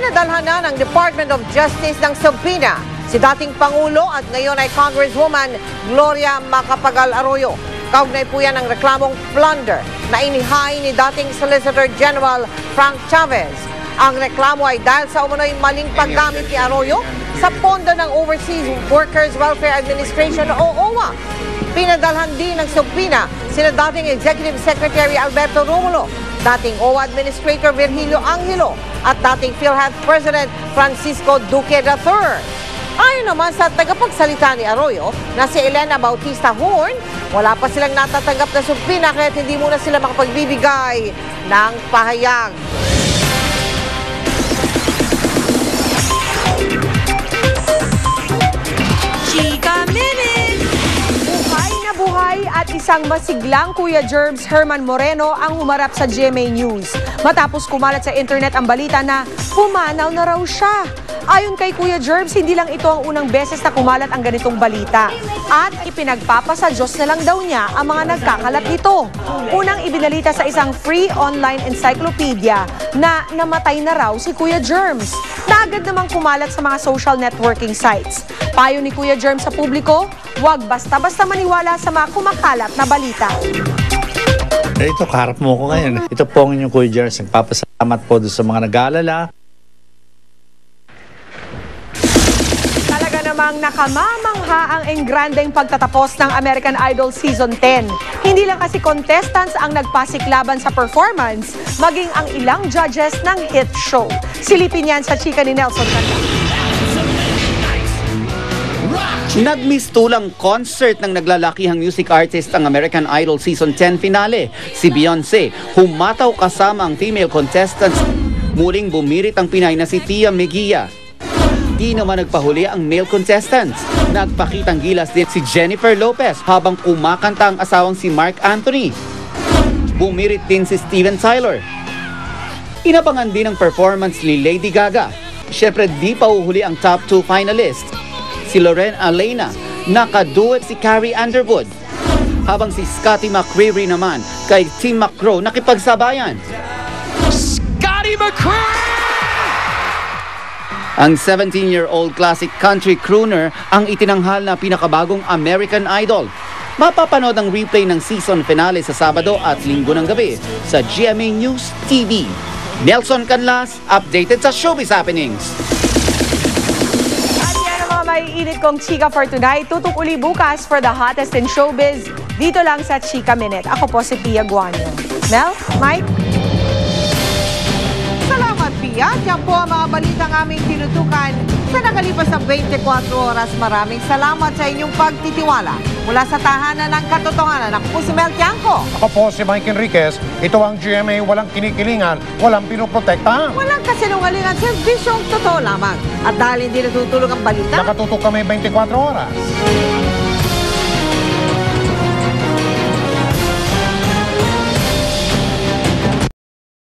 Pinadalhan na ng Department of Justice ng subpoena si dating Pangulo at ngayon ay Congresswoman Gloria Macapagal Arroyo. Kaugnay po yan ang reklamong plunder na inihain ni dating Solicitor General Frank Chavez. Ang reklamo ay dahil sa umunoy maling paggamit ni Arroyo sa pondo ng Overseas Workers Welfare Administration o OWA. Pinadalhan din ng subpoena sina dating Executive Secretary Alberto Romulo, dating OWA Administrator Virgilio Angelo at dating PhilHealth President Francisco Duque III. Ayon naman sa tagapagsalita ni Arroyo na si Elena Bautista Horn, wala pa silang natatanggap na subpoena kaya hindi muna sila makapagbibigay ng pahayag. Chika Minute! Buhay na buhay at isang masiglang Kuya Germs Herman Moreno ang humarap sa GMA News. Matapos kumalat sa internet ang balita na pumanaw na raw siya. Ayon kay Kuya Germs, hindi lang ito ang unang beses na kumalat ang ganitong balita. At ipinagpapasa Diyos na lang daw niya ang mga nagkakalat nito. Unang ibinalita sa isang free online encyclopedia na namatay na raw si Kuya Germs. Na agad namang kumalat sa mga social networking sites. Payo ni Kuya Germs sa publiko, huwag basta-basta maniwala sa mga kumakalat na balita. Ito, kaharap mo ko ngayon. Ito po ang inyong Kuya Germs. Nagpapasalamat po doon sa mga nag-aalala. Namang nakamamangha ang engrandeng pagtatapos ng American Idol Season 10. Hindi lang kasi contestants ang nagpasiklaban sa performance, maging ang ilang judges ng hit show. Silipin yan sa chika ni Nelson Canda. Nagmistulang concert ng naglalakihang music artist ang American Idol Season 10 finale. Si Beyonce, humataw kasama ang female contestants. Muling bumirit ang Pinay na si Tia Mejia. Di naman nagpahuli ang male contestants. Nagpakitang gilas din si Jennifer Lopez habang kumakanta ang asawang si Mark Anthony. Bumirit din si Steven Tyler. Inabangan din ang performance ni Lady Gaga. Siyempre di pa uhuli ang top 2 finalist. Si Lauren Alaina, nakaduet si Carrie Underwood. Habang si Scotty McCreery naman kay Tim McGraw nakipagsabayan. Scotty McCreery! Ang 17-year-old classic country crooner ang itinanghal na pinakabagong American Idol. Mapapanood ang replay ng season finale sa Sabado at Linggo ng gabi sa GMA News TV. Nelson Canlas, updated sa Showbiz Happenings. At yan ang mga maiinit kong chika for tonight. Tutok uli bukas for the hottest in showbiz. Dito lang sa Chika Minute. Ako po si Pia Guanyo. Mel, Mike? Salamat, Pia. Yan po ang mga balitang aming tinutukan sa nakalipas na 24 oras. Maraming salamat sa inyong pagtitiwala. Mula sa tahanan ng katotohanan, ako po si Mel Tiangco. Ako po si Mike Enriquez. Ito ang GMA, walang kinikilingan, walang pinoprotektahan. Walang kasinungalingan, serbisyong totoo lamang. At dahil hindi natutulog ang balita, Nakatutok kami 24 oras.